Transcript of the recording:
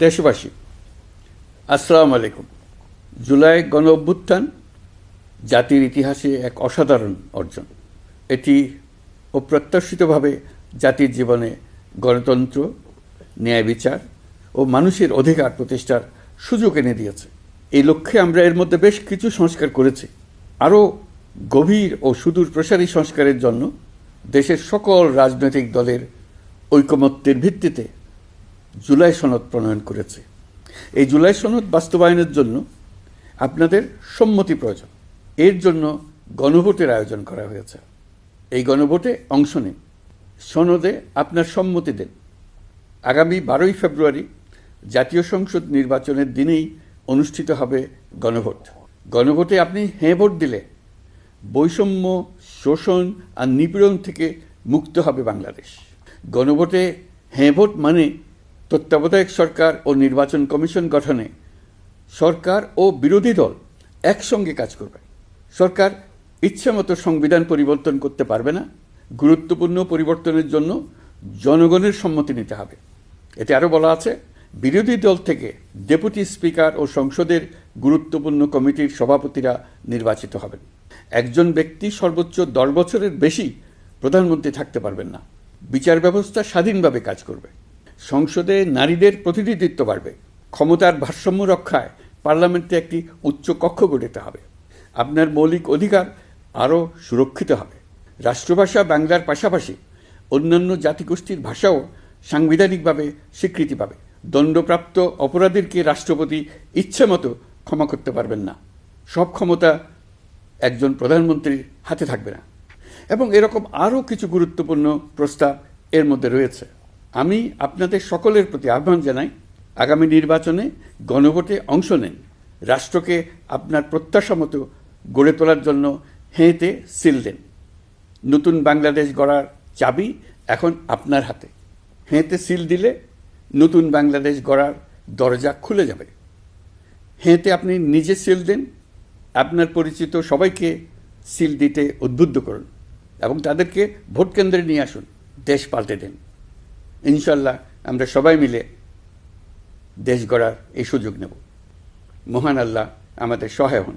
দেশবাসী, আসসালামু আলাইকুম। জুলাই গণ অভ্যুত্থান জাতির ইতিহাসে এক অসাধারণ অর্জন। এটি অপ্রত্যাশিতভাবে জাতির জীবনে গণতন্ত্র, ন্যায় বিচার ও মানুষের অধিকার প্রতিষ্ঠার সুযোগ এনে দিয়েছে। এই লক্ষ্যে আমরা এর মধ্যে বেশ কিছু সংস্কার করেছি। আরও গভীর ও সুদূর প্রসারী সংস্কারের জন্য দেশের সকল রাজনৈতিক দলের ঐকমত্যের ভিত্তিতে জুলাই সনদ প্রণয়ন করেছে। এই জুলাই সনদ বাস্তবায়নের জন্য আপনাদের সম্মতি প্রয়োজন। এর জন্য গণভোটের আয়োজন করা হয়েছে। এই গণভোটে অংশ নিন, সনদে আপনার সম্মতি দেন। আগামী 12ই ফেব্রুয়ারি জাতীয় সংসদ নির্বাচনের দিনেই অনুষ্ঠিত হবে গণভোট। গণভোটে আপনি হ্যাঁ ভোট দিলে বৈষম্য, শোষণ আর নিপীড়ন থেকে মুক্ত হবে বাংলাদেশ। গণভোটে হ্যাঁ ভোট মানে তত্ত্বাবধায়ক সরকার ও নির্বাচন কমিশন গঠনে সরকার ও বিরোধী দল একসঙ্গে কাজ করবে। সরকার ইচ্ছামতো সংবিধান পরিবর্তন করতে পারবে না। গুরুত্বপূর্ণ পরিবর্তনের জন্য জনগণের সম্মতি নিতে হবে। এতে আরও বলা আছে, বিরোধী দল থেকে ডেপুটি স্পিকার ও সংসদের গুরুত্বপূর্ণ কমিটির সভাপতিরা নির্বাচিত হবেন। একজন ব্যক্তি সর্বোচ্চ 10 বছরের বেশি প্রধানমন্ত্রী থাকতে পারবেন না। বিচার ব্যবস্থা স্বাধীনভাবে কাজ করবে। সংসদে নারীদের প্রতিনিধিত্ব বাড়বে। ক্ষমতার ভারসাম্য রক্ষায় পার্লামেন্টে একটি উচ্চ কক্ষ গঠিত হবে। আপনার মৌলিক অধিকার আরও সুরক্ষিত হবে। রাষ্ট্রভাষা বাংলার পাশাপাশি অন্যান্য জাতিগোষ্ঠীর ভাষাও সাংবিধানিকভাবে স্বীকৃতি পাবে। দণ্ডপ্রাপ্ত অপরাধীকে রাষ্ট্রপতি ইচ্ছামতো ক্ষমা করতে পারবেন না। সব ক্ষমতা একজন প্রধানমন্ত্রীর হাতে থাকবে না। এবং এরকম আরও কিছু গুরুত্বপূর্ণ প্রস্তাব এর মধ্যে রয়েছে। আমি আপনাদের সকলের প্রতি আহ্বান জানাই, আগামী নির্বাচনে গণভোটে অংশ নেন। রাষ্ট্রকে আপনার প্রত্যাশা মতো গড়ে তোলার জন্য হেঁতে সিল দেন। নতুন বাংলাদেশ গড়ার চাবি এখন আপনার হাতে। হেঁতে সিল দিলে নতুন বাংলাদেশ গড়ার দরজা খুলে যাবে। হেঁতে আপনি নিজে সিল দেন, আপনার পরিচিত সবাইকে সিল দিতে উদ্বুদ্ধ করুন এবং তাদেরকে ভোট কেন্দ্রে নিয়ে আসুন। দেশ পাল্টে দেন। ইনশাল্লাহ আমরা সবাই মিলে দেশ গড়ার এই সুযোগ নেব। মহান আল্লাহ আমাদের সহায় হন।